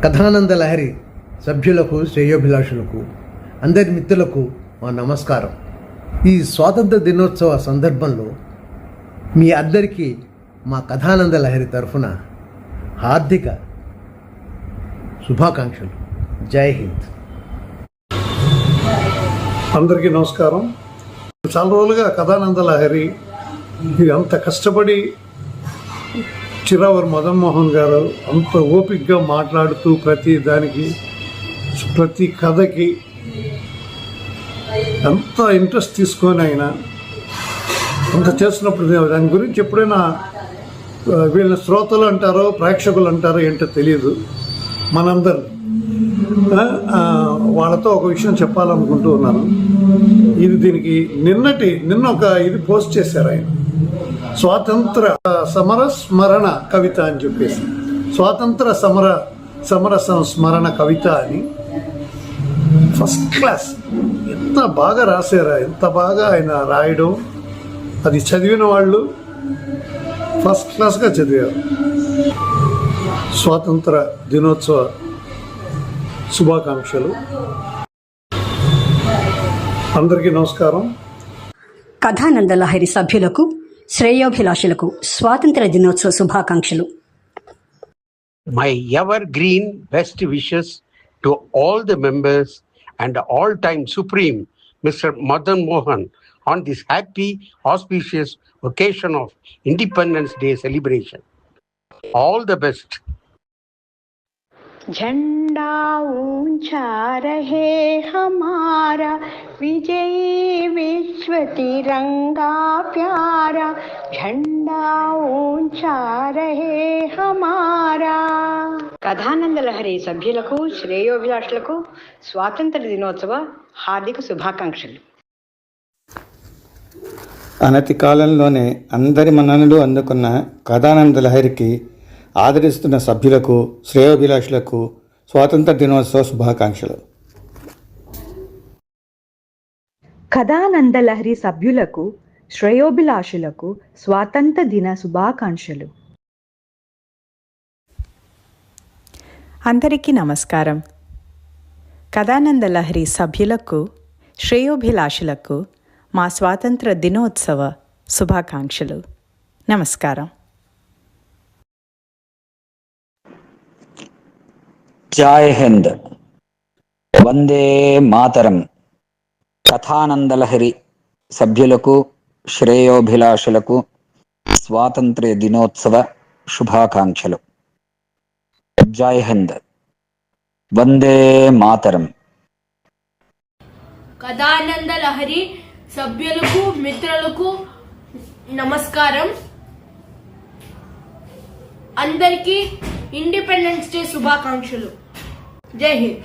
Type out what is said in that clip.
కథానంద లహరి సభ్యులకు, శ్రేయోభిలాషులకు, అందరి మిత్రులకు మా నమస్కారం. ఈ స్వాతంత్ర దినోత్సవ సందర్భంలో మీ అందరికీ మా కథానంద లహరి తరఫున హార్దిక శుభాకాంక్షలు. జై హింద్. అందరికీ నమస్కారం. చాలా రోజులుగా కథానంద లహరి అంత కష్టపడి చిరావర్ మదన్ మోహన్ గారు అంత ఓపికగా మాట్లాడుతూ ప్రతి దానికి, ప్రతి కథకి అంత ఇంట్రెస్ట్ తీసుకొని ఆయన అంత చేస్తున్నప్పుడు దాని గురించి ఎప్పుడైనా వీళ్ళ శ్రోతలు అంటారో ప్రేక్షకులు అంటారో ఏంటో తెలియదు. మనందరు వాళ్ళతో ఒక విషయం చెప్పాలనుకుంటూ ఉన్నాను. నిన్న ఒక ఇది పోస్ట్ చేశారు ఆయన, స్వాతంత్ర సమర స్మరణ కవిత అని చెప్పేసి, స్వాతంత్ర సమర సంస్మరణ కవిత అని. ఫస్ట్ క్లాస్, ఎంత బాగా రాశారా, ఎంత బాగా ఆయన రాయడం, అది చదివిన వాళ్ళు ఫస్ట్ క్లాస్గా చదివారు. స్వాతంత్ర దినోత్సవ శుభాకాంక్షలు. అందరికీ నమస్కారం. కథానంద లహరి సభ్యులకు, శ్రేయోభిలాషులకు స్వాతంత్ర దినోత్సవ శుభాకాంక్షలు. My evergreen best wishes to all the members and all-time Supreme Mr. Madan Mohan on this happy, auspicious occasion of Independence Day celebration. All the best. झंडा ऊंचा रहे हमारा, विजयी विश्व तिरंगा प्यारा, झंडा ऊंचा रहे हमारा. కథానంద లహరి సభ్యులకు, శ్రేయోభిలాషులకు స్వాతంత్ర దినోత్సవ హార్దిక శుభాకాంక్షలు. అనతి కాలంలోనే అందరి మన్ననలు అందుకున్న కథానంద లహరికి ఆదరిస్తున్న సభ్యులకు, శ్రేయోభిలాషులకు స్వాతంత్ర దినోత్సవ శుభాకాంక్షలు. కథానంద లహరి సభ్యులకు, శ్రేయోభిలాషులకు స్వాతంత్ర దిన శుభాకాంక్షలు. అందరికీ నమస్కారం. కథానంద లహరి సభ్యులకు, శ్రేయోభిలాషులకు మా స్వాతంత్ర దినోత్సవ శుభాకాంక్షలు. నమస్కారం. జై హింద్. వందే మాతరం. కథానంద లహరి సభ్యులకు, శ్రేయోభిలాషులకు స్వాతంత్ర్య దినోత్సవ శుభాకాంక్షలు. జై హింద్. వందే మాతరం. కథానంద లహరి సభ్యులకు, మిత్రులకు నమస్కారం. అందరికీ ఇండిపెండెన్స్ డే శుభాకాంక్షలు. జై హింద్.